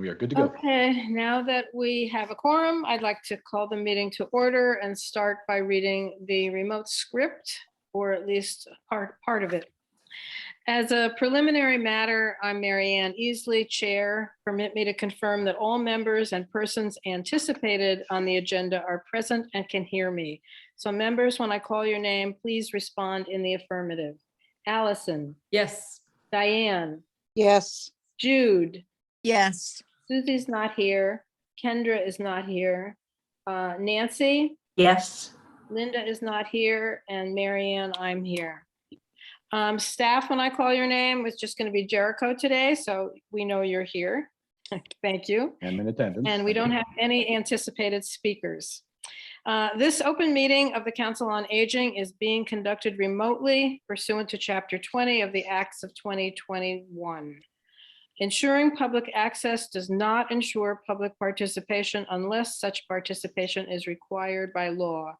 we are good to go. Okay, now that we have a quorum, I'd like to call the meeting to order and start by reading the remote script, or at least part of it. As a preliminary matter, I'm Mary Ann Easley, Chair. Permit me to confirm that all members and persons anticipated on the agenda are present and can hear me. So members, when I call your name, please respond in the affirmative. Allison. Yes. Diane. Yes. Jude. Yes. Susie's not here. Kendra is not here. Nancy. Yes. Linda is not here. And Mary Ann, I'm here. Staff, when I call your name, it's just going to be Jericho today, so we know you're here. Thank you. And in attendance. And we don't have any anticipated speakers. This open meeting of the Council on Aging is being conducted remotely pursuant to Chapter 20 of the Acts of 2021. Ensuring public access does not ensure public participation unless such participation is required by law.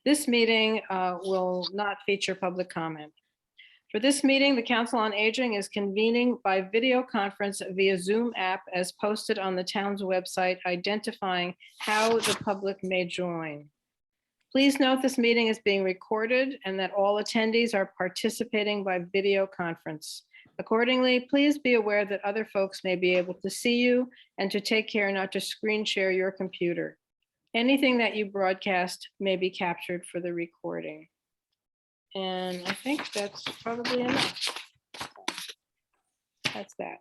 This meeting will not feature public comment. For this meeting, the Council on Aging is convening by video conference via Zoom app as posted on the town's website, identifying how the public may join. Please note this meeting is being recorded and that all attendees are participating by video conference. Accordingly, please be aware that other folks may be able to see you and to take care not to screen share your computer. Anything that you broadcast may be captured for the recording. And I think that's probably enough. That's that.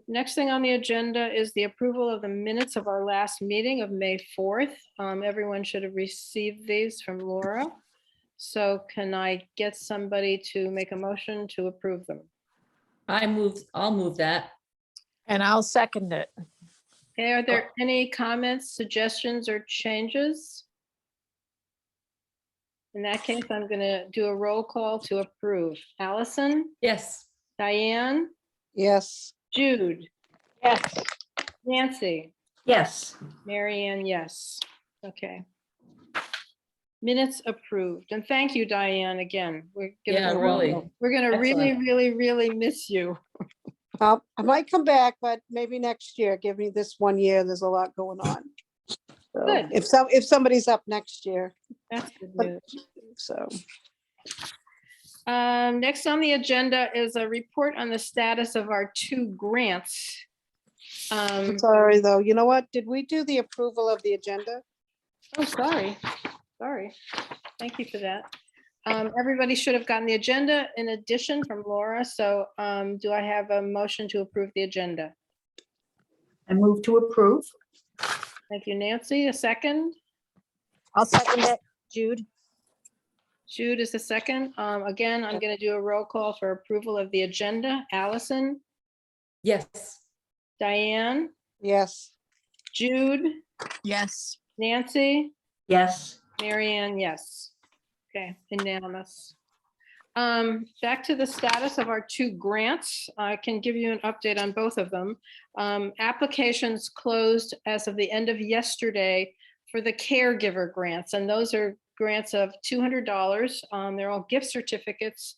Next thing on the agenda is the approval of the minutes of our last meeting of May 4th. Everyone should have received these from Laura. So can I get somebody to make a motion to approve them? I'll move that. And I'll second it. Okay, are there any comments, suggestions, or changes? In that case, I'm going to do a roll call to approve. Allison, Yes. Diane, Yes. Jude, Yes. Nancy, Yes. Mary Ann, yes. Okay. Minutes approved. And thank you, Diane, again. We're Yeah, really. gonna really, Excellent. really, really miss you. I might come back, but maybe next year. Give me this 1 year. There's a lot going on. So Good. if somebody's up next year, That's good But- news. so Next on the agenda is a report on the status of our 2 grants. I'm sorry though. You know what? Did we do the approval of the agenda? Oh, sorry. Thank you for that. Everybody should have gotten the agenda in addition from Laura. So do I have a motion to approve the agenda? I move to approve. Thank you, Nancy. A second? I'll second it. Jude? Jude is the second. Again, I'm going to do a roll call for approval of the agenda. Allison, Yes. Diane, Yes. Jude, Yes. Nancy, Yes. Mary Ann, yes. Okay, unanimous. Back to the status of our 2 grants. I can give you an update on both of them. Applications closed as of the end of yesterday for the caregiver grants, and those are grants of $200. They're all gift certificates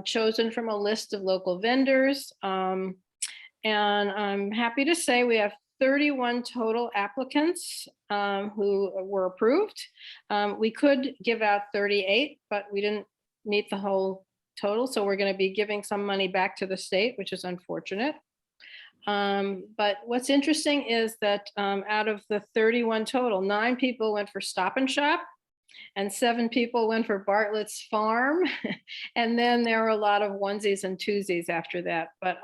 chosen from a list of local vendors. And I'm happy to say we have 31 total applicants who were approved. We could give out 38, but we didn't meet the whole total. So we're going to be giving some money back to the state, which is unfortunate. But what's interesting is that out of the 31 total, 9 people went for Stop and Shop and 7 people went for Bartlett's Farm. And then there were a lot of onesies and twosies after that. But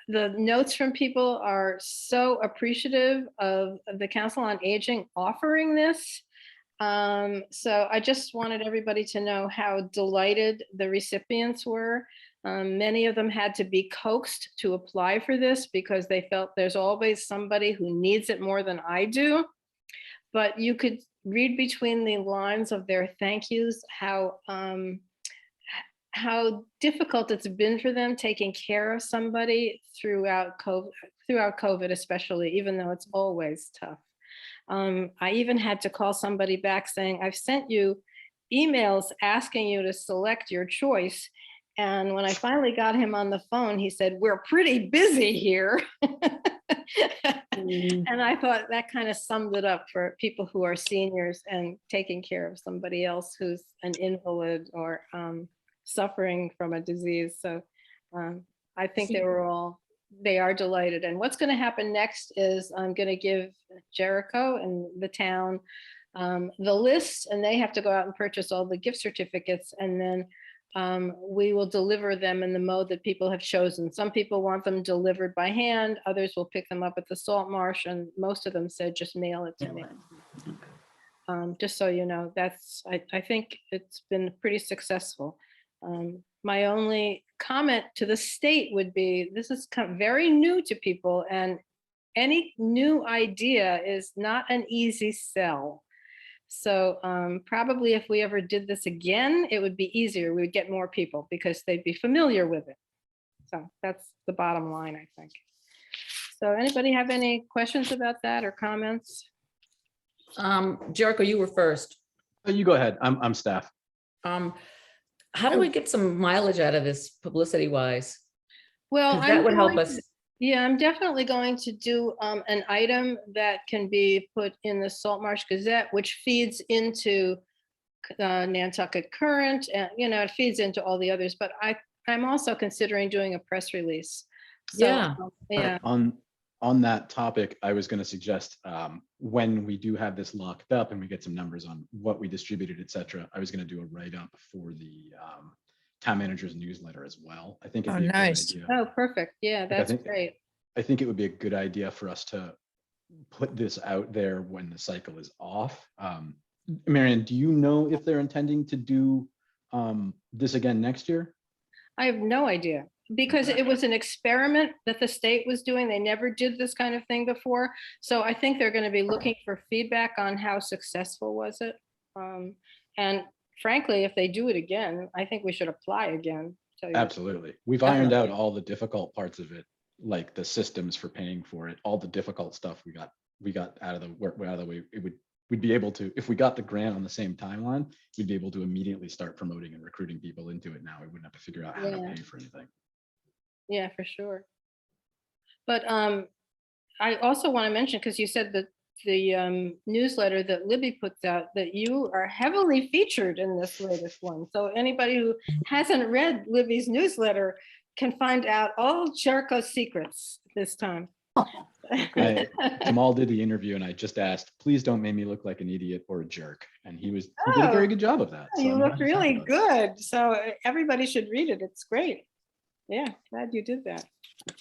the notes from people are so appreciative of the Council on Aging offering this. So I just wanted everybody to know how delighted the recipients were. Many of them had to be coaxed to apply for this because they felt there's always somebody who needs it more than I do. But you could read between the lines of their thank yous how difficult it's been for them taking care of somebody throughout COVID, especially, even though it's always tough. I even had to call somebody back saying, I've sent you emails asking you to select your choice, And when I finally got him on the phone, he said, "We're pretty busy here." Mm. And I thought that kind of summed it up for people who are seniors and taking care of somebody else who's an invalid or suffering from a disease. So I think they are delighted. And what's going to happen next is I'm going to give Jericho and the town the list, and they have to go out and purchase all the gift certificates, and then we will deliver them in the mode that people have chosen. Some people want them delivered by hand, others will pick them up at the salt marsh, and most of them said just mail it to me. Just so you know, I think it's been pretty successful. My only comment to the state would be, this is very new to people, and any new idea is not an easy sell. So probably if we ever did this again, it would be easier. We would get more people because they'd be familiar with it. So that's the bottom line, I think. So anybody have any questions about that or comments? Jericho, you were first. You go ahead. I'm staff. How do we get some mileage out of this publicity wise? Well, That would help us. Yeah, I'm definitely going to do an item that can be put in the Salt Marsh Gazette, which feeds into Nantucket Current, and it feeds into all the others. But I'm also considering doing a press release. So, Yeah. yeah. On that topic, I was going to suggest when we do have this locked up and we get some numbers on what we distributed, et cetera, I was going to do a write-up for the town manager's newsletter as well. I think it'd be a good idea. Oh, perfect. Yeah, that's great. I think it would be a good idea for us to put this out there when the cycle is off. Marianne, do you know if they're intending to do this again next year? I have no idea, because it was an experiment that the state was doing. They never did this kind of thing before. So I think they're going to be looking for feedback on how successful was it. And frankly, if they do it again, I think we should apply again. Absolutely. We've ironed out all the difficult parts of it, like the systems for paying for it, all the difficult stuff we got out of the way. We'd be able to, if we got the grant on the same timeline, we'd be able to immediately start promoting and recruiting people into it now. We wouldn't have to figure out how to pay for anything. Yeah, for sure. But I also want to mention, because you said that the newsletter that Libby puts out, that you are heavily featured in this latest one. So anybody who hasn't read Libby's newsletter can find out all Jericho's secrets this time. Jamal did the interview and I just asked, please don't make me look like an idiot or a jerk. And he did a very good job of that. So You I'm looked happy really about it. good. So everybody should read it. It's great. Yeah, glad you did that.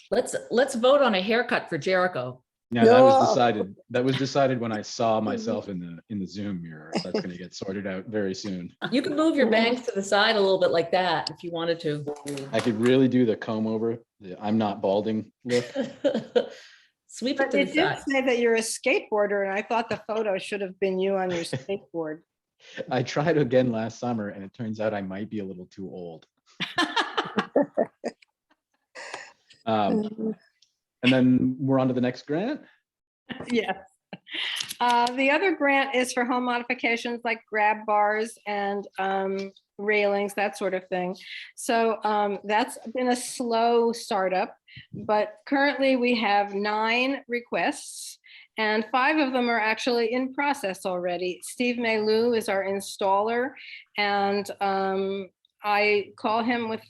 Let's vote on a haircut for Jericho. Yeah, that was decided when I saw myself in the Zoom mirror. That's going to get sorted out very soon. You can move your bangs to the side a little bit like that if you wanted to. I could really do the comb over, the I'm not balding look. Sweep it But to it the did side. say that you're a skateboarder, and I thought the photo should have been you on your skateboard. I tried again last summer and it turns out I might be a little too old. And then we're on to the next grant. Yes. The other grant is for home modifications like grab bars and railings, that sort of thing. So that's been a slow startup, but currently we have 9 requests and 5 of them are actually in process already. Steve Maylou is our installer, and I call him with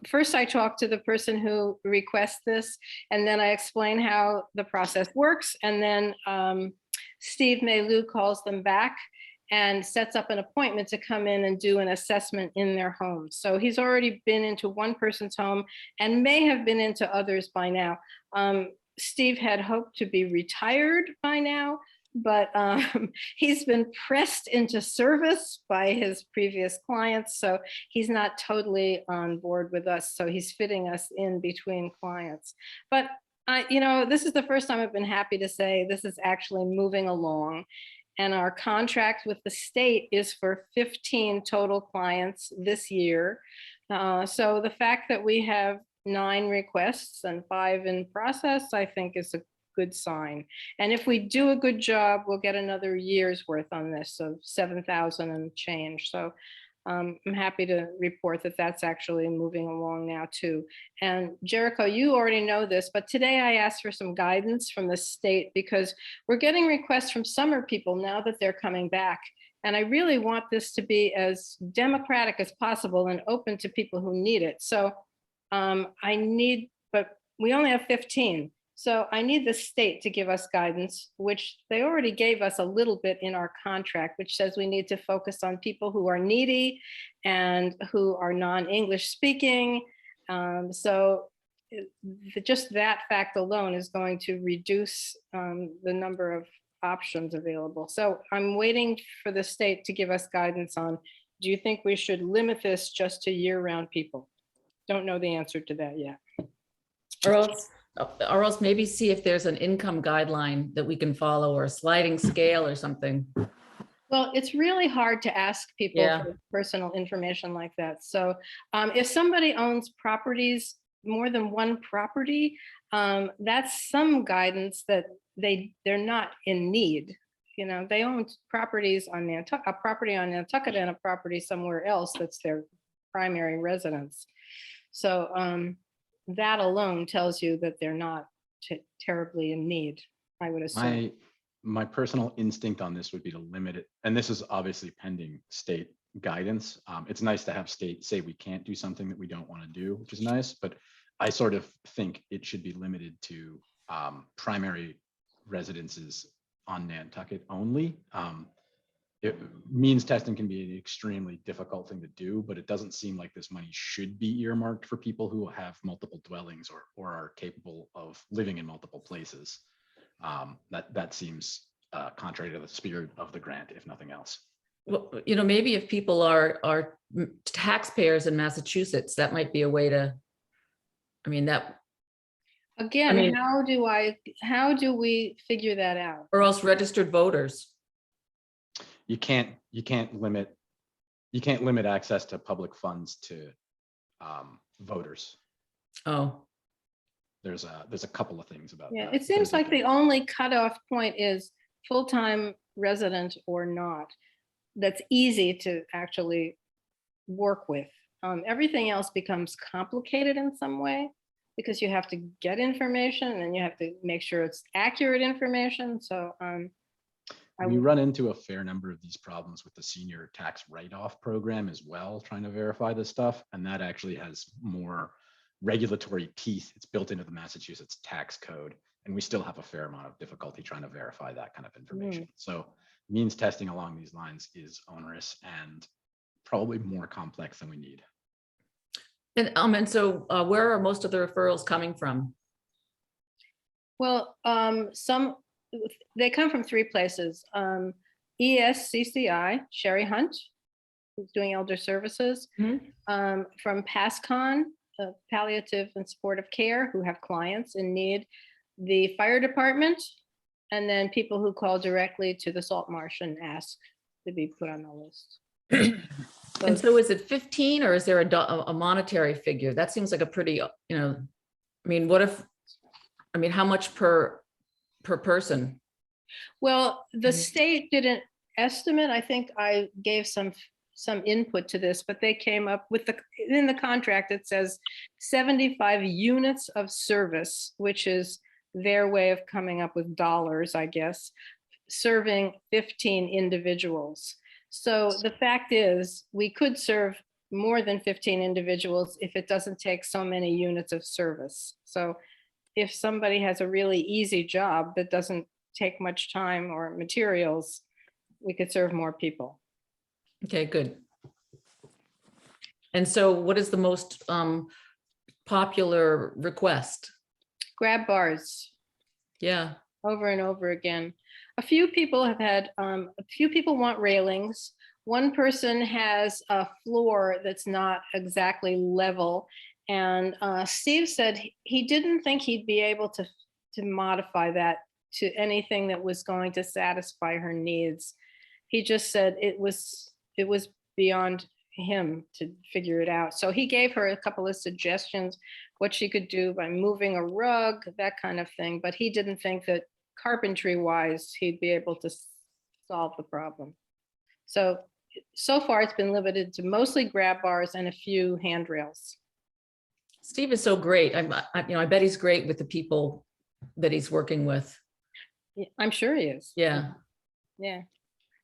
first I talk to the person who requests this, and then I explain how the process works. And then Steve Maylou calls them back and sets up an appointment to come in and do an assessment in their home. So he's already been into one person's home and may have been into others by now. Steve had hoped to be retired by now, but he's been pressed into service by his previous clients. So he's not totally on board with us. So he's fitting us in between clients. But this is the first time I've been happy to say this is actually moving along. And our contract with the state is for 15 total clients this year. So the fact that we have 9 requests and 5 in process, I think is a good sign. And if we do a good job, we'll get another year's worth on this, so 7,000 and change. So I'm happy to report that that's actually moving along now too. And Jericho, you already know this, but today I asked for some guidance from the state because we're getting requests from summer people now that they're coming back. And I really want this to be as democratic as possible and open to people who need it. So but we only have 15. So I need the state to give us guidance, which they already gave us a little bit in our contract, which says we need to focus on people who are needy and who are non-English speaking. Just that fact alone is going to reduce the number of options available. So I'm waiting for the state to give us guidance on, do you think we should limit this just to year-round people? Don't know the answer to that yet. Or else maybe see if there's an income guideline that we can follow or a sliding scale or something. Well, it's really hard to ask people Yeah. for personal information like that. So if somebody owns properties, more than one property, that's some guidance that they're not in need. You know, they own properties on a property on Nantucket and a property somewhere else that's their primary residence. So that alone tells you that they're not terribly in need, I would assume. My personal instinct on this would be to limit it, and this is obviously pending state guidance. It's nice to have state say we can't do something that we don't want to do, which is nice, but I sort of think it should be limited to primary residences on Nantucket only. Means testing can be an extremely difficult thing to do, but it doesn't seem like this money should be earmarked for people who have multiple dwellings or are capable of living in multiple places. That seems contrary to the spirit of the grant, if nothing else. Well, you know, maybe if people are taxpayers in Massachusetts, that might be a way to, I mean, that, Again, I mean- how do we figure that out? or else registered voters. You can't limit access to public funds to voters. Oh, There's a couple of things about Yeah, that. it seems There's a like the thing. only cutoff point is full-time resident or not. That's easy to actually work with. Everything else becomes complicated in some way because you have to get information and you have to make sure it's accurate information. So We run into a fair number of these problems with the senior tax write-off program as well, trying to verify this stuff. And that actually has more regulatory teeth. It's built into the Massachusetts tax code. And we still have a fair amount of difficulty trying to verify that kind of information. So means testing along these lines is onerous and probably more complex than we need. and so where are most of the referrals coming from? Well, they come from 3 places. ESCCI, Sherry Hunt, who's doing elder services, from PASCON, Palliative and Supportive Care, who have clients in need, the fire department, and then people who call directly to the salt marsh and ask to be put on the list. And so is it 15 or is there a monetary figure? That seems like a pretty, you know, I mean, how much per person? Well, the state didn't estimate. I think I gave some input to this, but they came up with in the contract, it says 75 units of service, which is their way of coming up with dollars, I guess, serving 15 individuals. So the fact is, we could serve more than 15 individuals if it doesn't take so many units of service. So if somebody has a really easy job that doesn't take much time or materials, we could serve more people. Okay, good. And so what is the most popular request? Grab bars. Yeah. Over and over again. A few people want railings. One person has a floor that's not exactly level. And Steve said he didn't think he'd be able to modify that to anything that was going to satisfy her needs. He just said it was beyond him to figure it out. So he gave her a couple of suggestions, what she could do by moving a rug, that kind of thing. But he didn't think that carpentry wise, he'd be able to solve the problem. So so far it's been limited to mostly grab bars and a few handrails. Steve is so great. I bet he's great with the people that he's working with. Yeah, I'm sure he is. Yeah. Yeah.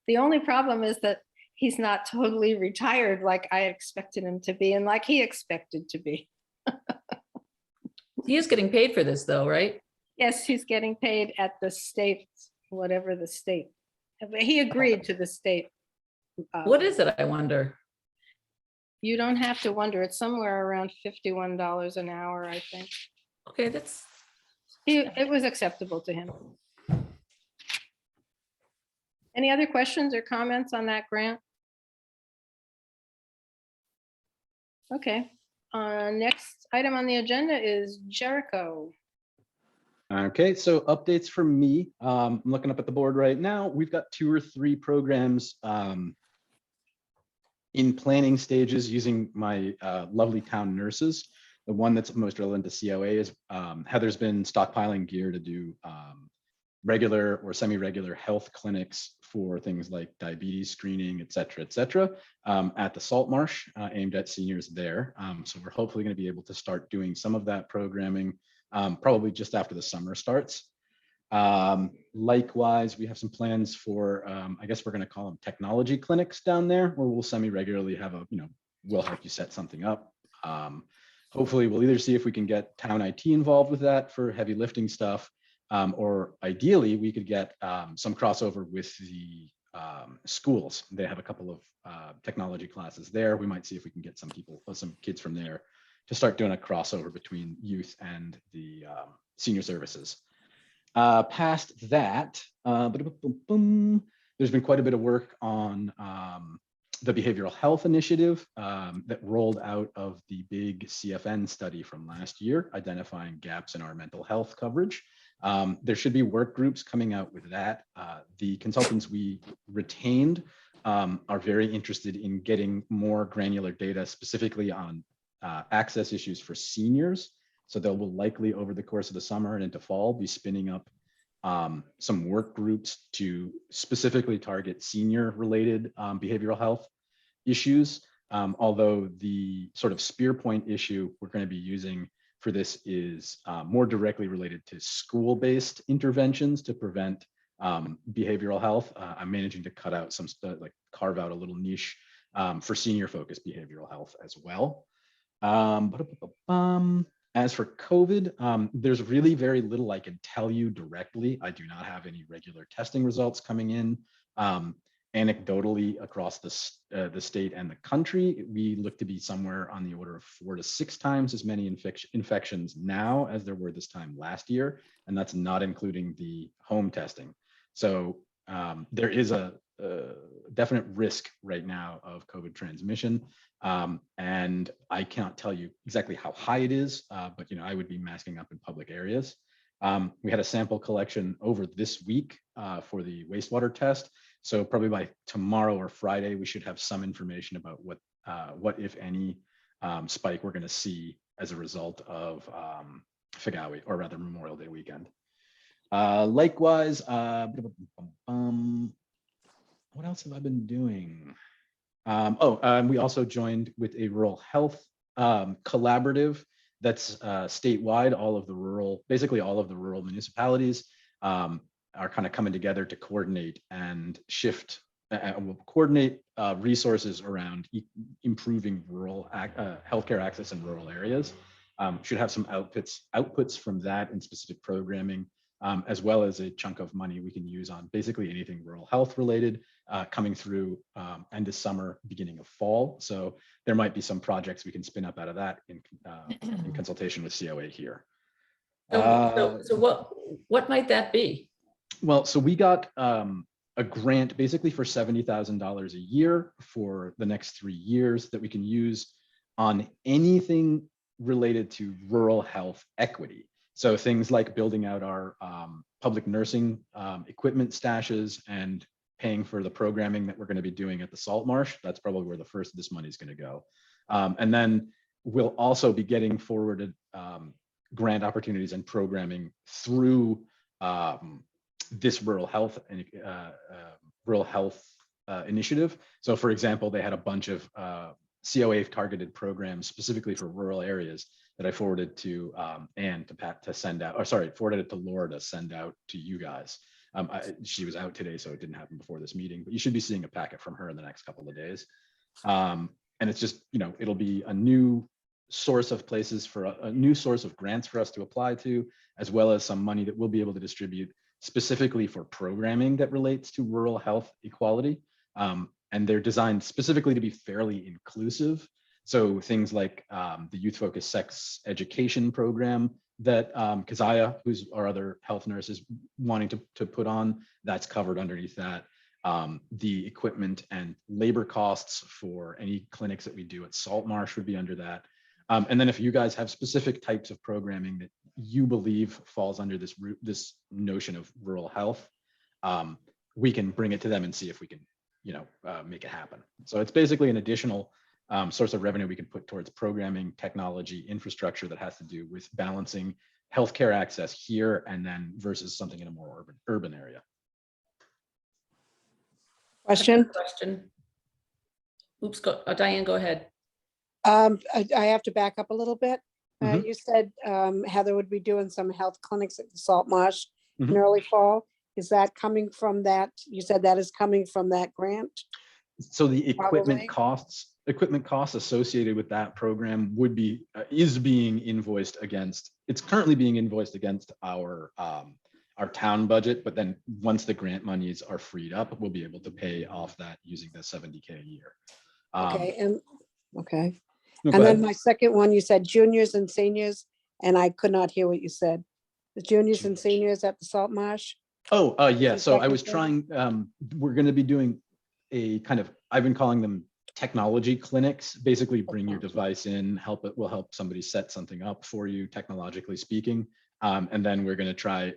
The only problem is that he's not totally retired like I expected him to be and like he expected to be. He is getting paid for this though, right? Yes, he's getting paid at the state, whatever the state. He agreed to the state. What is it, I wonder? You don't have to wonder. It's somewhere around $51 an hour, I think. Okay, that's, It was acceptable to him. Any other questions or comments on that grant? Okay, next item on the agenda is Jericho. Okay, so updates from me. I'm looking up at the board right now. We've got 2 or 3 programs in planning stages using my lovely town nurses. The one that's most relevant to COA is Heather's been stockpiling gear to do regular or semi-regular health clinics for things like diabetes screening, et cetera, at the Salt Marsh, aimed at seniors there. So we're hopefully going to be able to start doing some of that programming probably just after the summer starts. Likewise, we have some plans for, I guess we're going to call them technology clinics down there, where we'll semi-regularly have we'll help you set something up. Hopefully we'll either see if we can get town IT involved with that for heavy lifting stuff, or ideally we could get some crossover with the schools. They have a couple of technology classes there. We might see if we can get some kids from there to start doing a crossover between youth and the senior services. Past that, there's been quite a bit of work on the behavioral health initiative that rolled out of the big CFN study from last year, identifying gaps in our mental health coverage. There should be work groups coming out with that. The consultants we retained are very interested in getting more granular data, specifically on access issues for seniors. So they will likely over the course of the summer and into fall be spinning up some work groups to specifically target senior related behavioral health issues. Although the sort of spear point issue we're going to be using for this is more directly related to school-based interventions to prevent behavioral health. I'm managing to cut out some carve out a little niche for senior focused behavioral health as well. As for COVID, there's really very little I can tell you directly. I do not have any regular testing results coming in. Anecdotally, across the state and the country, we look to be somewhere on the order of 4 to 6 times as many infections now as there were this time last year, and that's not including the home testing. So there is a definite risk right now of COVID transmission. And I can't tell you exactly how high it is, but I would be masking up in public areas. We had a sample collection over this week for the wastewater test. So probably by tomorrow or Friday, we should have some information about what if any, spike we're going to see as a result of Figawi, or rather Memorial Day weekend. Likewise, what else have I been doing? We also joined with a rural health collaborative that's statewide. Basically all of the rural municipalities are kind of coming together to coordinate and shift, coordinate resources around improving rural healthcare access in rural areas. Should have some outputs from that in specific programming, as well as a chunk of money we can use on basically anything rural health related coming through end of summer, beginning of fall. So there might be some projects we can spin up out of that in consultation with COA here. So what might that be? Well, so we got a grant basically for $70,000 a year for the next 3 years that we can use on anything related to rural health equity. So things like building out our public nursing equipment stashes and paying for the programming that we're going to be doing at the Salt Marsh. That's probably where the first of this money is going to go. And then we'll also be getting forwarded grant opportunities and programming through this rural health initiative. So for example, they had a bunch of COA targeted programs specifically for rural areas that I forwarded to Anne to Pat to send out, or sorry, forwarded it to Laura to send out to you guys. She was out today, so it didn't happen before this meeting, but you should be seeing a packet from her in the next couple of days. And it's just, it'll be a new source of places for a new source of grants for us to apply to, as well as some money that we'll be able to distribute specifically for programming that relates to rural health equality. And they're designed specifically to be fairly inclusive. So things like the Youth Focused Sex Education program that Keziah, who's our other health nurse, is wanting to put on, that's covered underneath that. The equipment and labor costs for any clinics that we do at Saltmarsh would be under that. And then if you guys have specific types of programming that you believe falls under this notion of rural health, we can bring it to them and see if we can, make it happen. So it's basically an additional source of revenue we can put towards programming, technology, infrastructure that has to do with balancing healthcare access here and then versus something in a more urban area. Question? Oops, Diane, go ahead. I have to back up a little bit. Mhm. You said Heather would be doing some health clinics at the Salt Marsh in Mhm. early fall. Is that coming from that? You said that is coming from that grant? So the equipment Probably. costs associated with that program would be is being invoiced against. It's currently being invoiced against our town budget, but then once the grant monies are freed up, we'll be able to pay off that using the $70K a year. Okay, okay. No, go And then ahead. my second one, you said juniors and seniors, and I could not hear what you said. The juniors and seniors at the Salt Marsh? Oh, yeah. the So I second was thing? trying, we're going to be doing a kind of, I've been calling them technology clinics. Basically bring your device in, will help somebody set something up for you, technologically speaking. And then we're going to try,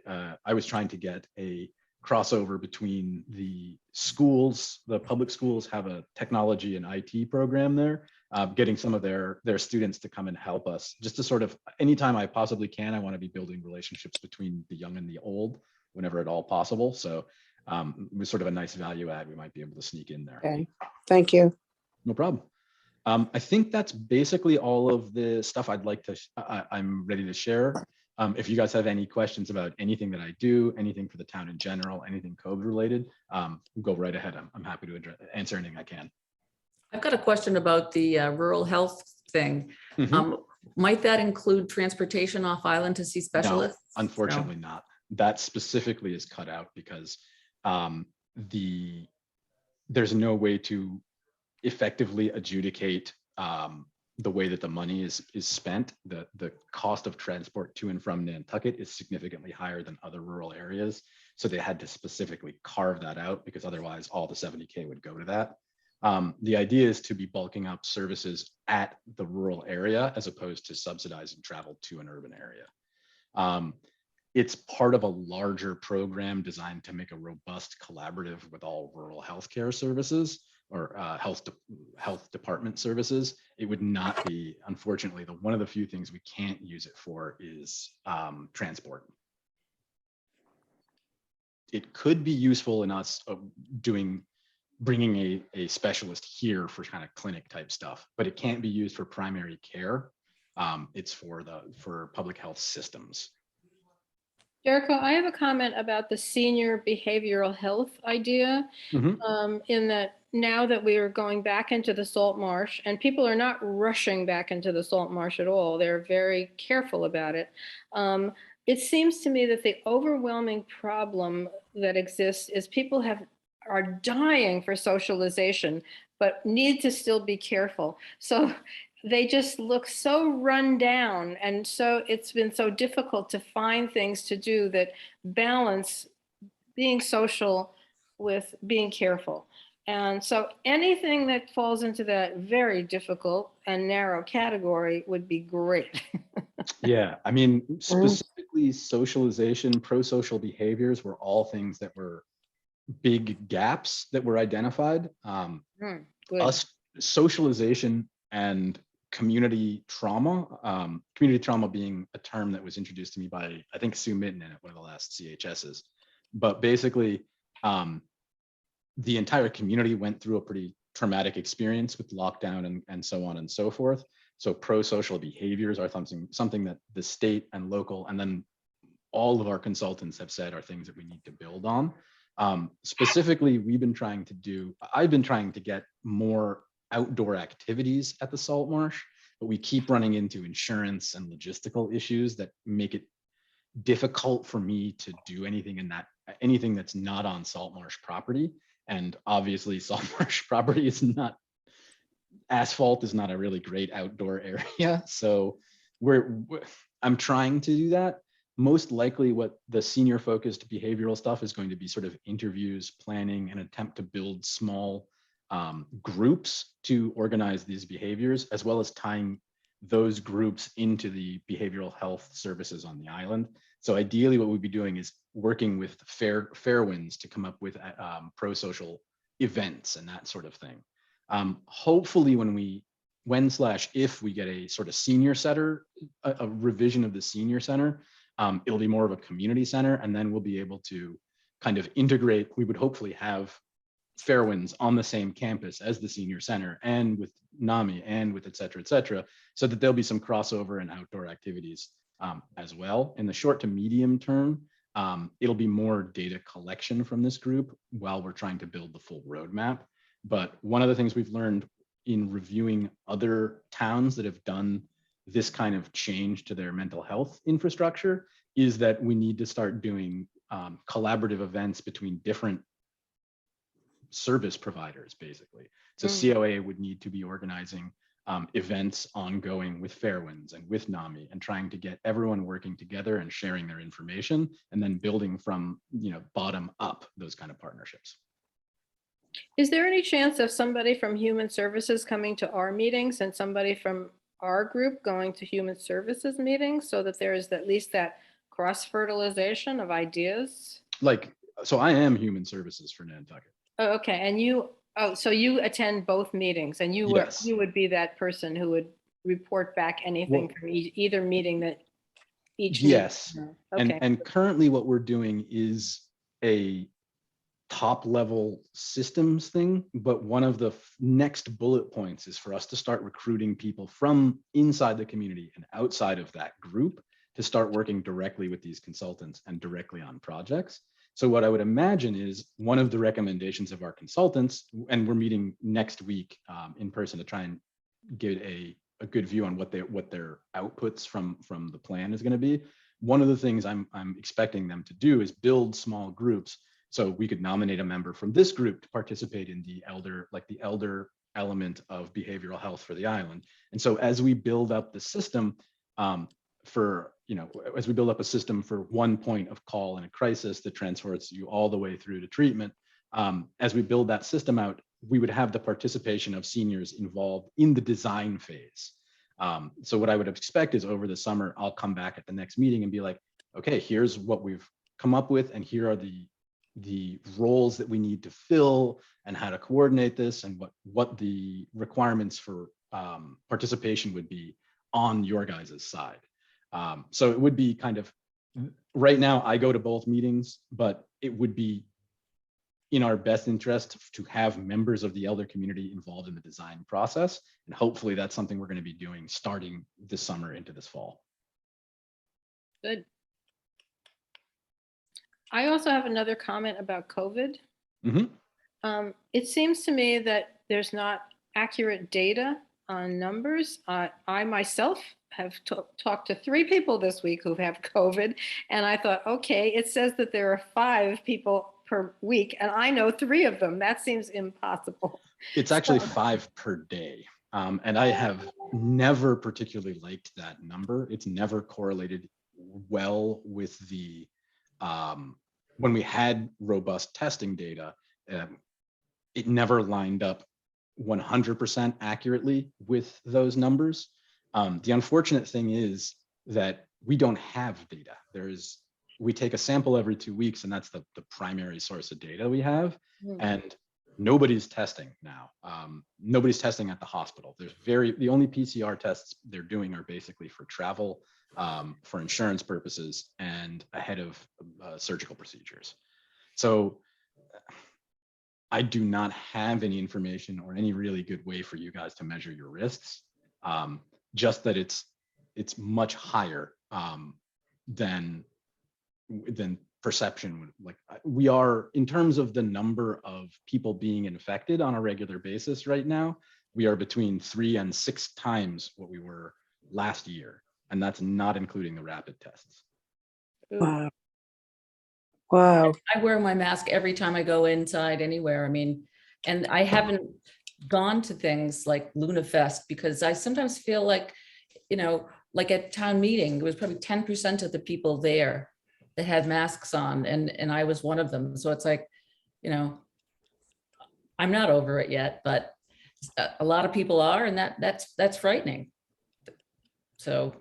I was trying to get a crossover between the schools. The public schools have a technology and IT program there, getting some of their students to come and help us, just to sort of, anytime I possibly can, I want to be building relationships between the young and the old whenever at all possible. So it was sort of a nice value add we might be able to sneak in there. Okay, thank you. No problem. I think that's basically all of the stuff I'd like to, I'm ready to share. If you guys have any questions about anything that I do, anything for the town in general, anything COVID related, go right ahead. I'm happy to answer anything I can. I've got a question about the rural health thing. Mhm. Might that include transportation off island to see specialists? No, unfortunately not. That specifically is cut out because there's no way to effectively adjudicate the way that the money is spent. The cost of transport to and from Nantucket is significantly higher than other rural areas. So they had to specifically carve that out because otherwise all the $70K would go to that. The idea is to be bulking up services at the rural area as opposed to subsidizing travel to an urban area. It's part of a larger program designed to make a robust collaborative with all rural healthcare services or health department services. It would not be, unfortunately, one of the few things we can't use it for is transport. It could be useful in us bringing a specialist here for kind of clinic type stuff, but it can't be used for primary care. It's for public health systems. Jericho, I have a comment about the senior behavioral health idea. Mhm. In that now that we are going back into the salt marsh, and people are not rushing back into the salt marsh at all, they're very careful about it. It seems to me that the overwhelming problem that exists is people are dying for socialization, but need to still be careful. So they just look so run down, and so it's been so difficult to find things to do that balance being social with being careful. And so anything that falls into that very difficult and narrow category would be great. Yeah, I mean, specifically socialization, pro-social behaviors were all things that were big gaps that were identified. Good. Socialization and community trauma being a term that was introduced to me by, I think, Sue Mitten at one of the last CHSs. But basically, the entire community went through a pretty traumatic experience with lockdown and so on and so forth. So pro-social behaviors are something that the state and local, and then all of our consultants have said are things that we need to build on. Specifically, I've been trying to get more outdoor activities at the salt marsh, but we keep running into insurance and logistical issues that make it difficult for me to do anything that's not on salt marsh property. And obviously salt marsh property is not, asphalt is not a really great outdoor area. So I'm trying to do that. Most likely what the senior focused behavioral stuff is going to be sort of interviews, planning, and attempt to build small groups to organize these behaviors, as well as tying those groups into the behavioral health services on the island. So ideally what we'd be doing is working with Fairwinds to come up with pro-social events and that sort of thing. Hopefully if we get a sort of senior center, a revision of the senior center, it'll be more of a community center, and then we'll be able to kind of integrate. We would hopefully have Fairwinds on the same campus as the senior center and with NAMI and with et cetera, so that there'll be some crossover and outdoor activities as well. In the short to medium term, it'll be more data collection from this group while we're trying to build the full roadmap. But one of the things we've learned in reviewing other towns that have done this kind of change to their mental health infrastructure is that we need to start doing collaborative events between different service providers, basically. So COA would need to be organizing events ongoing with Fairwinds and with NAMI, and trying to get everyone working together and sharing their information, and then building from bottom up those kind of partnerships. Is there any chance of somebody from Human Services coming to our meetings and somebody from our group going to Human Services meetings, so that there is at least that cross-fertilization of ideas? So I am Human Services for Nantucket. Oh, okay, and so you attend both meetings, and Yes. you would be that person who would report back anything from either meeting that each meeting? Yes. Okay. And currently what we're doing is a top level systems thing, but one of the next bullet points is for us to start recruiting people from inside the community and outside of that group to start working directly with these consultants and directly on projects. So what I would imagine is one of the recommendations of our consultants, and we're meeting next week in person to try and get a good view on what their outputs from the plan is going to be. One of the things I'm expecting them to do is build small groups. So we could nominate a member from this group to participate in the elder element of behavioral health for the island. And so as we build up the system as we build up a system for one point of call in a crisis that transports you all the way through to treatment, as we build that system out, we would have the participation of seniors involved in the design phase. So what I would expect is over the summer, I'll come back at the next meeting and be like, okay, here's what we've come up with, and here are the roles that we need to fill and how to coordinate this, and what the requirements for participation would be on your guys' side. So it would be kind of, right now I go to both meetings, but it would be in our best interest to have members of the elder community involved in the design process. And hopefully that's something we're going to be doing starting this summer into this fall. Good. I also have another comment about COVID. Mm-hmm. It seems to me that there's not accurate data on numbers. I myself have talked to 3 people this week who have COVID, and I thought, okay, it says that there are 5 people per week, and I know 3 of them. That seems impossible. It's actually 5 per day. And I have never particularly liked that number. It's never correlated well with the, when we had robust testing data, it never lined up 100% accurately with those numbers. The unfortunate thing is that we don't have data. We take a sample every 2 weeks, and that's the primary source of data we have. And nobody's testing now. Nobody's testing at the hospital. The only PCR tests they're doing are basically for travel, for insurance purposes, and ahead of surgical procedures. So I do not have any information or any really good way for you guys to measure your risks. Just that it's much higher than perception would. Like, we are, in terms of the number of people being infected on a regular basis right now, we are between 3 and 6 times what we were last year, and that's not including the rapid tests. Wow. Wow. I wear my mask every time I go inside anywhere. I mean, and I haven't gone to things like Luna Fest because I sometimes feel like, like at town meeting, there was probably 10% of the people there that had masks on, and I was one of them. So it's like, I'm not over it yet, but a lot of people are, and that's frightening. So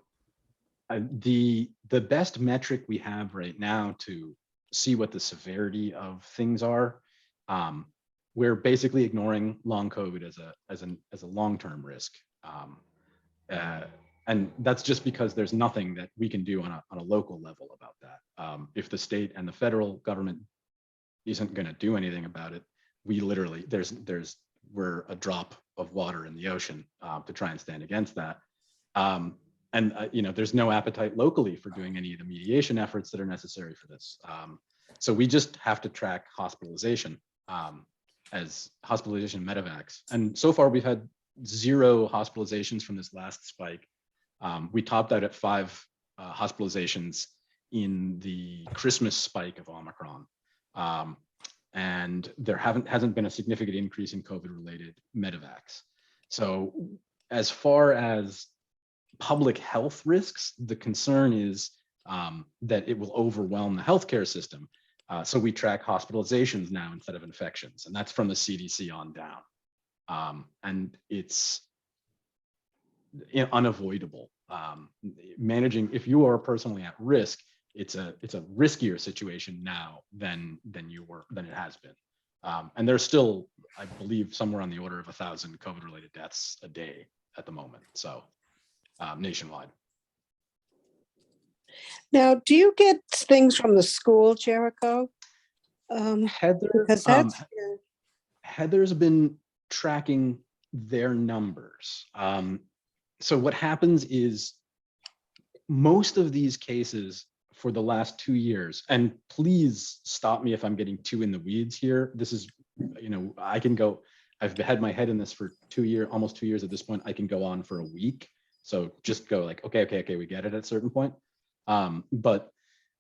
The best metric we have right now to see what the severity of things are, we're basically ignoring long COVID as a long-term risk, and that's just because there's nothing that we can do on a local level about that. If the state and the federal government isn't going to do anything about it, we literally we're a drop of water in the ocean to try and stand against that. And there's no appetite locally for doing any of the mediation efforts that are necessary for this. So we just have to track hospitalization as hospitalization medevacs. And so far we've had 0 hospitalizations from this last spike. We topped out at 5 hospitalizations in the Christmas spike of Omicron. And there hasn't been a significant increase in COVID-related medevacs. So as far as public health risks, the concern is that it will overwhelm the healthcare system. So we track hospitalizations now instead of infections, and that's from the CDC on down. And it's unavoidable. Managing, if you are personally at risk, it's a riskier situation now than it has been. And there's still, I believe, somewhere on the order of 1,000 COVID-related deaths a day at the moment. So nationwide. Now, do you get things from the school, Jericho? Heather, Because that's, Heather's been tracking their numbers. So what happens is most of these cases for the last 2 years, and please stop me if I'm getting too in the weeds here. This is, I can go, I've had my head in this for almost 2 years at this point. I can go on for a week. So just go like, okay, we get it at a certain point. But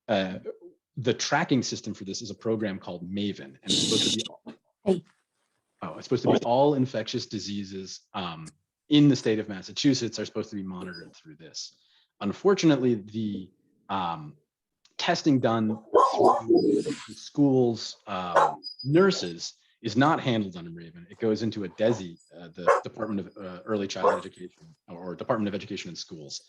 the tracking system for this is a program called Maven, and it's supposed to be it's supposed to be all infectious diseases in the state of Massachusetts are supposed to be monitored through this. Unfortunately, the testing done through the school's nurses is not handled under Maven. It goes into a DESI, the Department of Early Childhood Education, or Department of Education and Schools.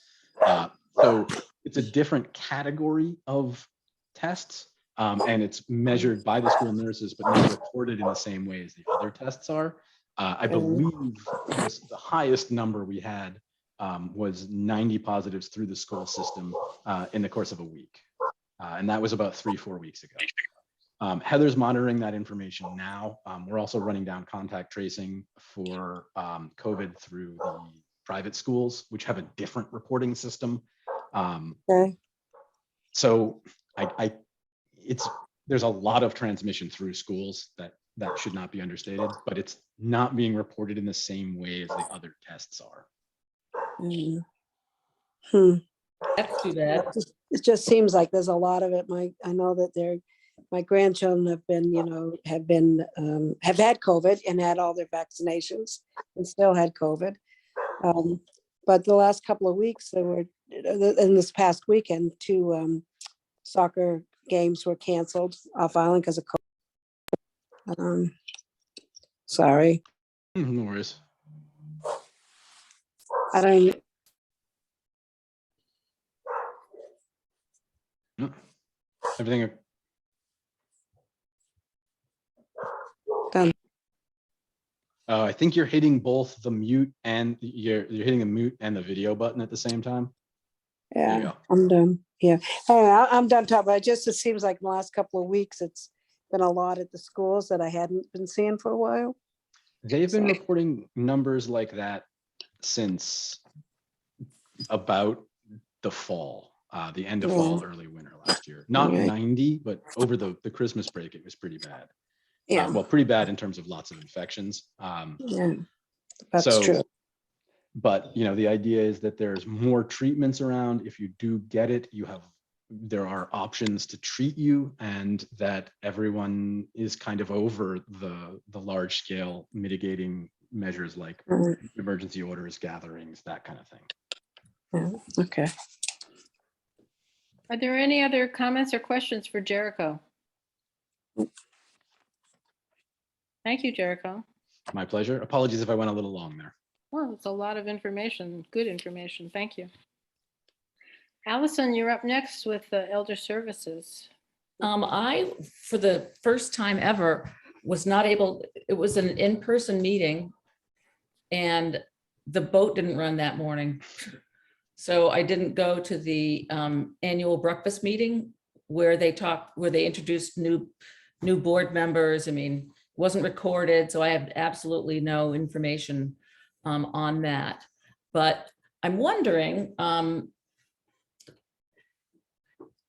So it's a different category of tests, and it's measured by the school nurses, but not reported in the same way as the other tests are. I believe the highest number we had was 90 positives through the school system in the course of a week. And that was about 3-4 weeks ago. Heather's monitoring that information now. We're also running down contact tracing for COVID through the private schools, which have a different reporting system. So there's a lot of transmission through schools that should not be understated, but it's not being reported in the same way as the other tests are. that's too bad. it just seems like there's a lot of it. I know that my grandchildren have had COVID and had all their vaccinations and still had COVID. But the last couple of weeks, there were, in this past weekend, 2 soccer games were canceled off island because of COVID. Sorry. No worries. I don't. Everything. Done. I think you're hitting both the mute and you're hitting the mute and the video button at the same time. Yeah, I'm done. Yeah, I'm done talking. But it seems like in the last couple of weeks, it's been a lot at the schools that I hadn't been seeing for a while. They've been So- reporting numbers like that since about the fall, the end of fall, early winter last year. Not Right. 90, but over the Christmas break, it was pretty bad. Yeah, Well, pretty bad in terms of lots of infections. yeah, that's So, true. But the idea is that there's more treatments around. If you do get it, there are options to treat you, and that everyone is kind of over the large scale mitigating measures like Mm, emergency orders, gatherings, that kind of thing. yeah, okay. Are there any other comments or questions for Jericho? Thank you, Jericho. My pleasure. Apologies if I went a little long there. Well, it's a lot of information, good information. Thank you. Allison, you're up next with the Elder Services. I, for the first time ever, was not able, it was an in-person meeting and the boat didn't run that morning. So I didn't go to the annual breakfast meeting where they introduced new board members. I mean, it wasn't recorded, so I have absolutely no information on that. But I'm wondering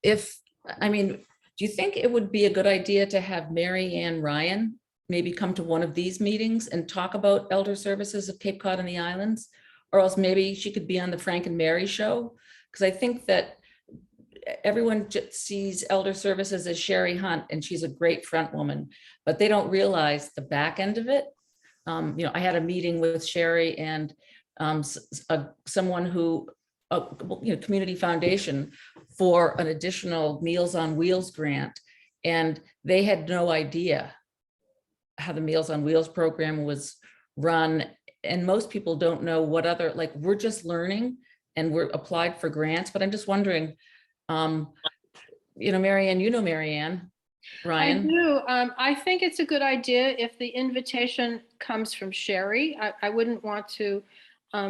do you think it would be a good idea to have Mary Ann Ryan maybe come to one of these meetings and talk about elder services of Cape Cod and the islands? Or else maybe she could be on the Frank and Mary show? Because I think that everyone sees elder services as Sherry Hunt, and she's a great front woman, but they don't realize the back end of it. I had a meeting with Sherry and someone who, Community Foundation for an additional Meals on Wheels grant. And they had no idea how the Meals on Wheels program was run. And most people don't know what other, like, we're just learning and we're applied for grants, but I'm just wondering, Marianne, Marianne Ryan. I do. I think it's a good idea if the invitation comes from Sherry. I wouldn't want to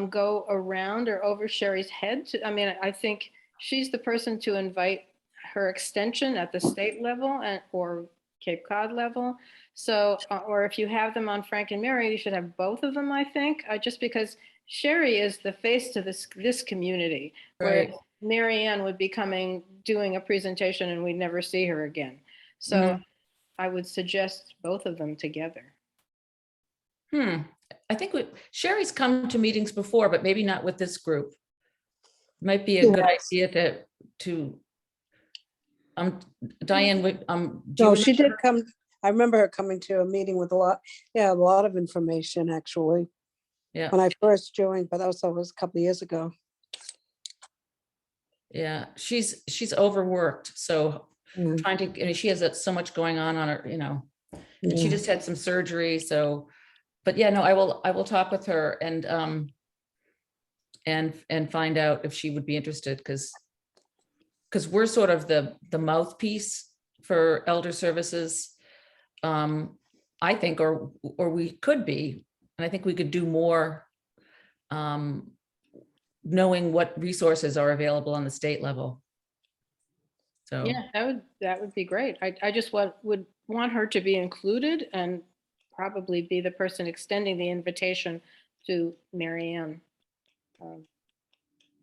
go around or over Sherry's head. I think she's the person to invite her extension at the state level or Cape Cod level. So, or if you have them on Frank and Mary, you should have both of them, I think, just because Sherry is the face to this community. Right. Where Mary Ann would be doing a presentation and we'd never see her again. So Mhm. I would suggest both of them together. I think Sherry's come to meetings before, but maybe not with this group. Might be a Yes. good idea to Diane, do you No, she did remember? come, I remember her coming to a meeting with a lot of information, actually, Yeah, when I first joined, but that was a couple of years ago. yeah, she's overworked, so Mm, she has so much going on her, and she yeah. just had some surgery, so, but yeah, no, I will talk with her and find out if she would be interested, because we're sort of the mouthpiece for elder services. I think, or we could be, and I think we could do more knowing what resources are available on the state level. So, Yeah, that would be great. I just would want her to be included and probably be the person extending the invitation to Mary Ann.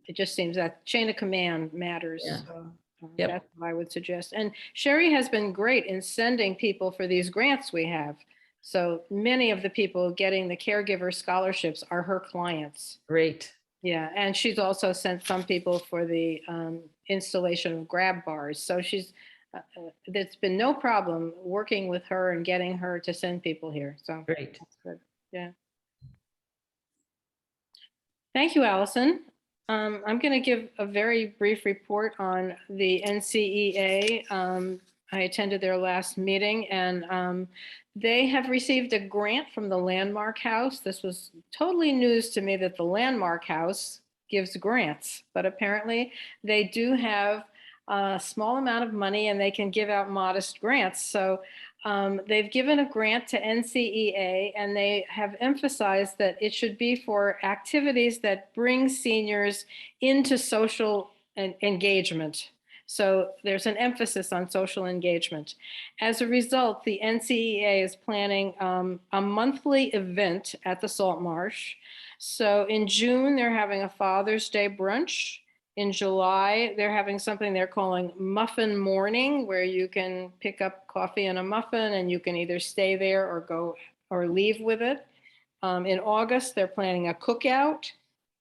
It just seems that chain of command matters. Yeah. So, Yep. that's what I would suggest. And Sherry has been great in sending people for these grants we have. So many of the people getting the caregiver scholarships are her clients. great. Yeah, and she's also sent some people for the installation of grab bars. So there's been no problem working with her and getting her to send people here. So Great. that's good. Yeah. Thank you, Allison. I'm going to give a very brief report on the NCEA. I attended their last meeting and they have received a grant from the Landmark House. This was totally news to me that the Landmark House gives grants, but apparently they do have a small amount of money and they can give out modest grants. So they've given a grant to NCEA and they have emphasized that it should be for activities that bring seniors into social engagement. So there's an emphasis on social engagement. As a result, the NCEA is planning a monthly event at the Salt Marsh. So in June, they're having a Father's Day brunch. In July, they're having something they're calling Muffin Morning, where you can pick up coffee and a muffin and you can either stay there or go or leave with it. In August, they're planning a cookout.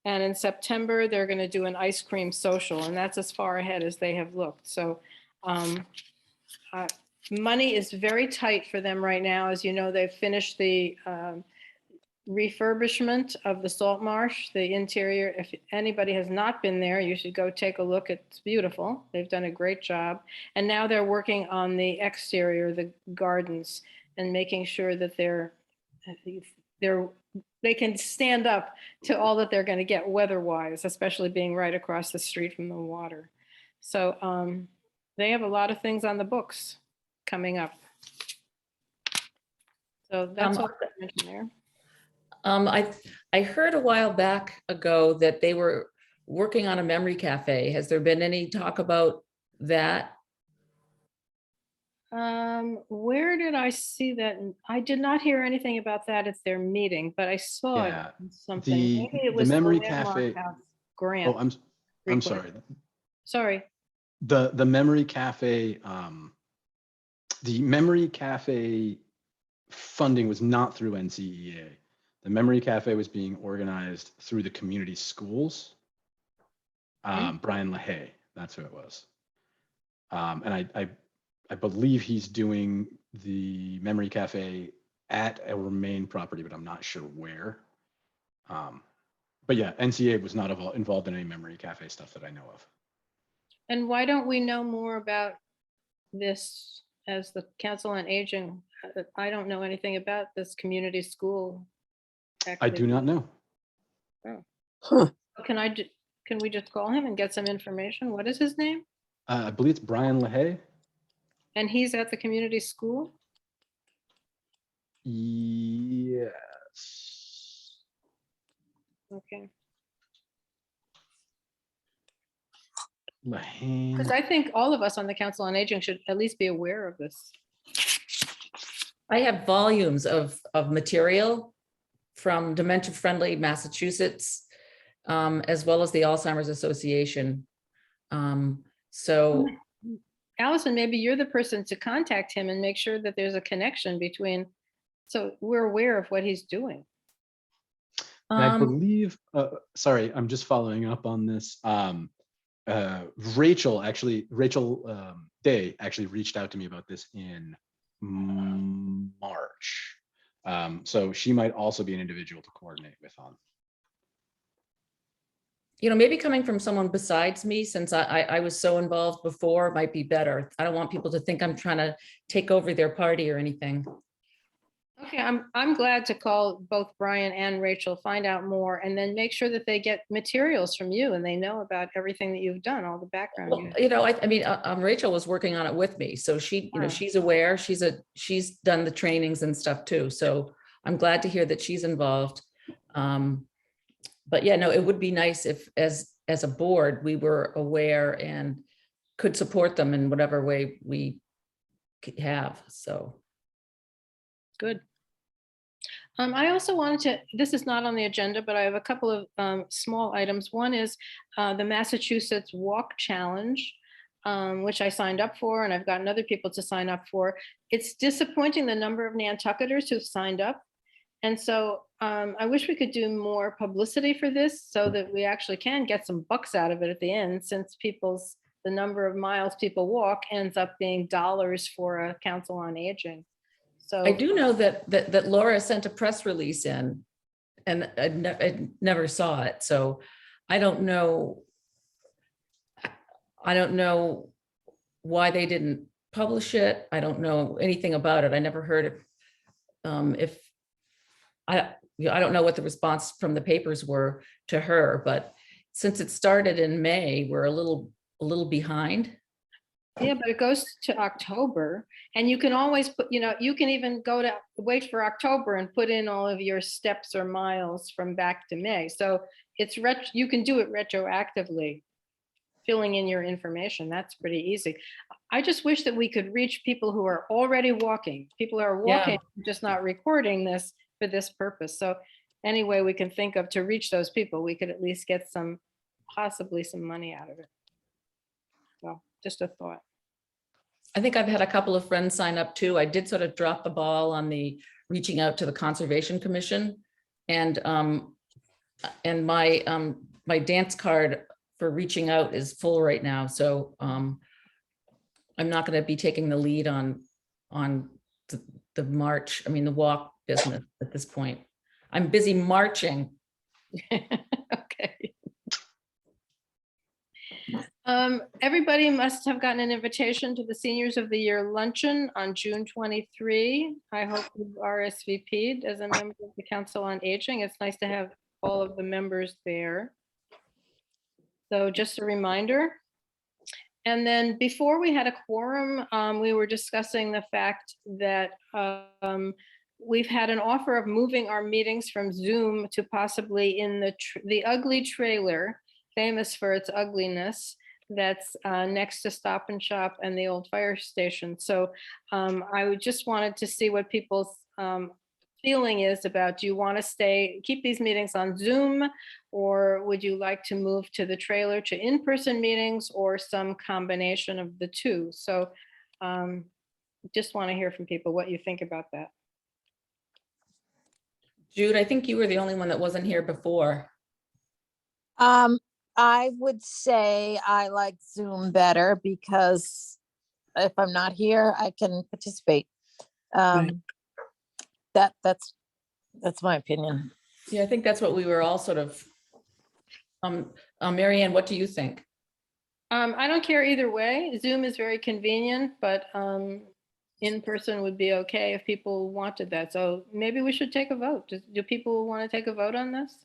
And in September, they're going to do an ice cream social. And that's as far ahead as they have looked. So money is very tight for them right now. As you know, they've finished the refurbishment of the Salt Marsh, the interior. If anybody has not been there, you should go take a look. It's beautiful. They've done a great job. And now they're working on the exterior, the gardens, and making sure that they can stand up to all that they're going to get weather-wise, especially being right across the street from the water. So they have a lot of things on the books coming up. So that's all I mentioned there. I heard a while back ago that they were working on a memory cafe. Has there been any talk about that? Where did I see that? I did not hear anything about that at their meeting, but I saw it Yeah, in something. the Maybe it was memory Landmark cafe. House Oh, grant. I'm request. sorry. Sorry. The memory cafe, the memory cafe funding was not through NCEA. The memory cafe was being organized through the community schools. Brian LaHaye, that's who it was. And I believe he's doing the memory cafe at our main property, but I'm not sure where. But yeah, NCEA was not involved in any memory cafe stuff that I know of. And why don't we know more about this as the Council on Aging? I don't know anything about this community school. I do not know. Huh. Can we just call him and get some information? What is his name? I believe it's Brian LaHaye. And he's at the community school? Yes. Okay. LaHaye. Because I think all of us on the Council on Aging should at least be aware of this. I have volumes of material from Dementia Friendly Massachusetts, as well as the Alzheimer's Association. So Allison, maybe you're the person to contact him and make sure that there's a connection between, so we're aware of what he's doing. And I believe, sorry, I'm just following up on this. Rachel Day actually reached out to me about this in March. So she might also be an individual to coordinate with on. you know, maybe coming from someone besides me, since I was so involved before, might be better. I don't want people to think I'm trying to take over their party or anything. Okay, I'm glad to call both Brian and Rachel, find out more, and then make sure that they get materials from you and they know about everything that you've done, all the background. Well, you know, I mean, Rachel was working on it with me, so she, you know, she's aware. She's done the trainings and stuff too. So I'm glad to hear that she's involved. But yeah, no, it would be nice if, as a board, we were aware and could support them in whatever way we could have. So. Good. I also wanted to, this is not on the agenda, but I have a couple of small items. One is the Massachusetts Walk Challenge, which I signed up for, and I've gotten other people to sign up for. It's disappointing the number of Nantucketers who've signed up. And so I wish we could do more publicity for this so that we actually can get some bucks out of it at the end, since the number of miles people walk ends up being dollars for a Council on Aging. So I do know that Laura sent a press release in, and I never saw it. So I don't know why they didn't publish it. I don't know anything about it. I never heard it. I don't know what the response from the papers were to her, but since it started in May, we're a little behind. yeah, but it goes to October, and you can always put, you know, you can even wait for October and put in all of your steps or miles from back to May. So it's you can do it retroactively. filling in your information. That's pretty easy. I just wish that we could reach people who are already walking. People who are Yeah. walking, just not recording this for this purpose. So any way we can think of to reach those people, we could at least get possibly some money out of it. So just a thought. I think I've had a couple of friends sign up too. I did sort of drop the ball on the reaching out to the Conservation Commission. And my dance card for reaching out is full right now. So I'm not going to be taking the lead on the march, the walk business at this point. I'm busy marching. Okay. Everybody must have gotten an invitation to the Seniors of the Year luncheon on June 23. I hope you've RSVP'd as a member of the Council on Aging. It's nice to have all of the members there. So just a reminder. And then before we had a quorum, we were discussing the fact that we've had an offer of moving our meetings from Zoom to possibly in the ugly trailer, famous for its ugliness, that's next to Stop and Shop and the old fire station. So I just wanted to see what people's feeling is about, do you want to keep these meetings on Zoom, or would you like to move to the trailer to in-person meetings, or some combination of the two? So just want to hear from people what you think about that. Jude, I think you were the only one that wasn't here before. I would say I like Zoom better because if I'm not here, I can participate. That's my opinion. Yeah, I think that's what we were all sort of. Mary Ann, what do you think? I don't care either way. Zoom is very convenient, but in person would be okay if people wanted that. So maybe we should take a vote. Do people want to take a vote on this?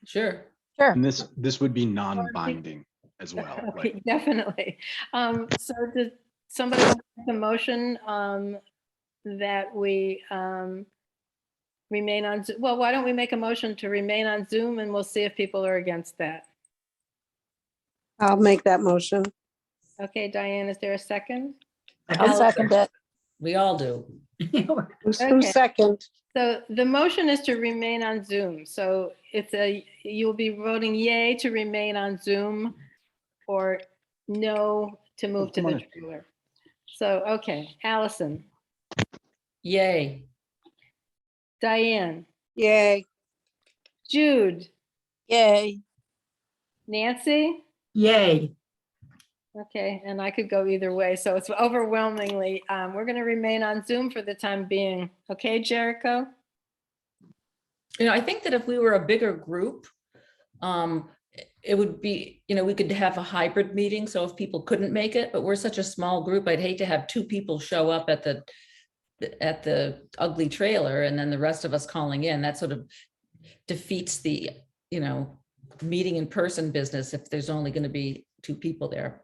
Sure. Sure. And this would be non-binding as well. Okay, Like, definitely. So does somebody want to make a motion that we remain on, well, why don't we make a motion to remain on Zoom, and we'll see if people are against that. I'll make that motion. Okay, Diane, is there a second? I'll second it. We all do. Who's Okay. second? So the motion is to remain on Zoom. So you'll be voting yay to remain on Zoom, or no to move to come the on. trailer. So, okay, Allison, Yay. Diane, Yay. Jude, Yay. Nancy. Yay. Okay, and I could go either way. So it's overwhelmingly, we're going to remain on Zoom for the time being. Okay, Jericho? I think that if we were a bigger group, it would be, we could have a hybrid meeting. So if people couldn't make it, but we're such a small group, I'd hate to have 2 people show up at the ugly trailer and then the rest of us calling in. That sort of defeats the, meeting in person business if there's only going to be 2 people there.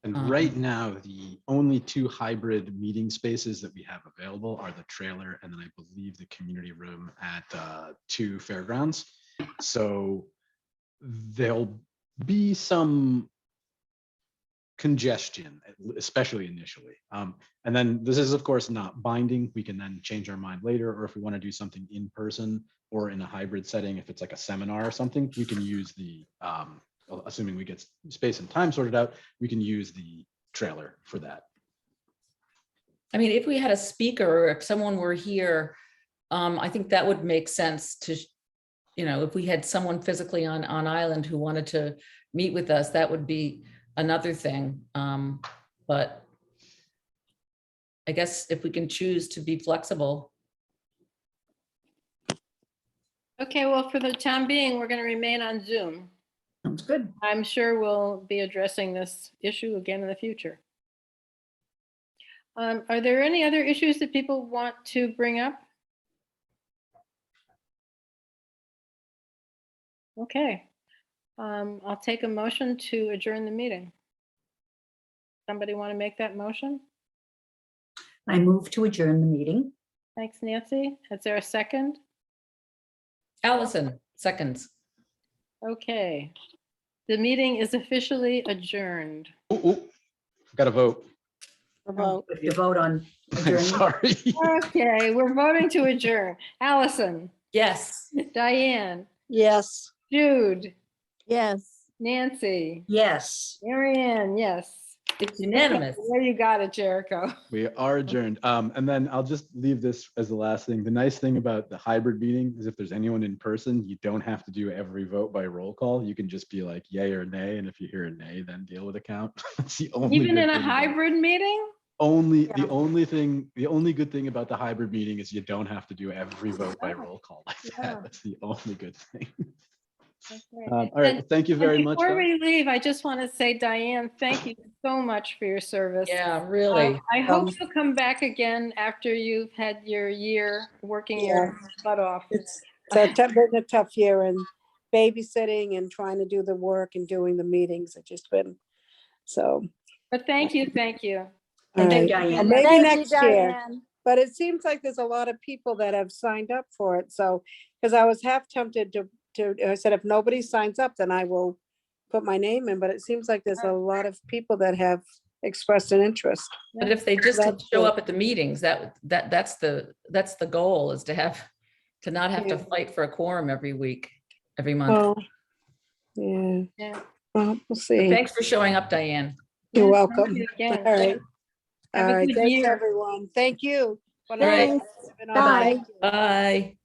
and right now, the only 2 hybrid meeting spaces that we have available are the trailer and then I believe the community room at 2 fairgrounds. So there'll be some congestion, especially initially. And then this is of course not binding. We can then change our mind later, or if we want to do something in person or in a hybrid setting, if it's like a seminar or something, we can use the, assuming we get space and time sorted out, we can use the trailer for that. I mean, if we had a speaker or if someone were here, I think that would make sense to, if we had someone physically on island who wanted to meet with us, that would be another thing. But I guess if we can choose to be flexible. Okay, well, for the time being, we're going to remain on Zoom. Sounds good. I'm sure we'll be addressing this issue again in the future. Are there any other issues that people want to bring up? Okay, I'll take a motion to adjourn the meeting. Somebody want to make that motion? I move to adjourn the meeting. Thanks, Nancy. Is there a second? Allison, seconds. Okay. The meeting is officially adjourned. Got to vote. About We have to vote on I'm adjournment. sorry. Okay, we're voting to adjourn. Allison, Yes. Diane, yes. Jude, Yes. Nancy, Yes. Marianne, yes. It's unanimous. There you got it, Jericho. We are adjourned. And then I'll just leave this as the last thing. The nice thing about the hybrid meeting is if there's anyone in person, you don't have to do every vote by roll call. You can just be like yay or nay. And if you hear a nay, then deal with a count. That's the only Even good in a thing about it. hybrid meeting? The only good thing about the hybrid meeting is you don't have to do every vote by roll call like Yeah. that. That's the only good thing. Okay. All right. Well, thank you very And much. before guys. we leave, I just want to say, Diane, thank you so much for your service. Yeah, really. I hope you'll come back again after you've had your year working your butt off. It's been a tough year, and babysitting and trying to do the work and doing the meetings. It's just been so. But thank you, thank you. All Thank you, right. Diane. And maybe Thank you, next year. Diane. But it seems like there's a lot of people that have signed up for it. So, because I was half tempted I said, if nobody signs up, then I will put my name in. But it seems like there's a lot of people that have expressed an interest. But if they just That's show good. up at the meetings, that's the goal, is to not have to Yeah. fight for a quorum every week, every month. Well, yeah. Yeah. Well, we'll But see. thanks for showing up, Diane. You're Yeah, thank welcome. you again. All right. Have All a right. good Thanks, year. everyone. Thank you. Good All right. night. Thanks. Bye. Bye.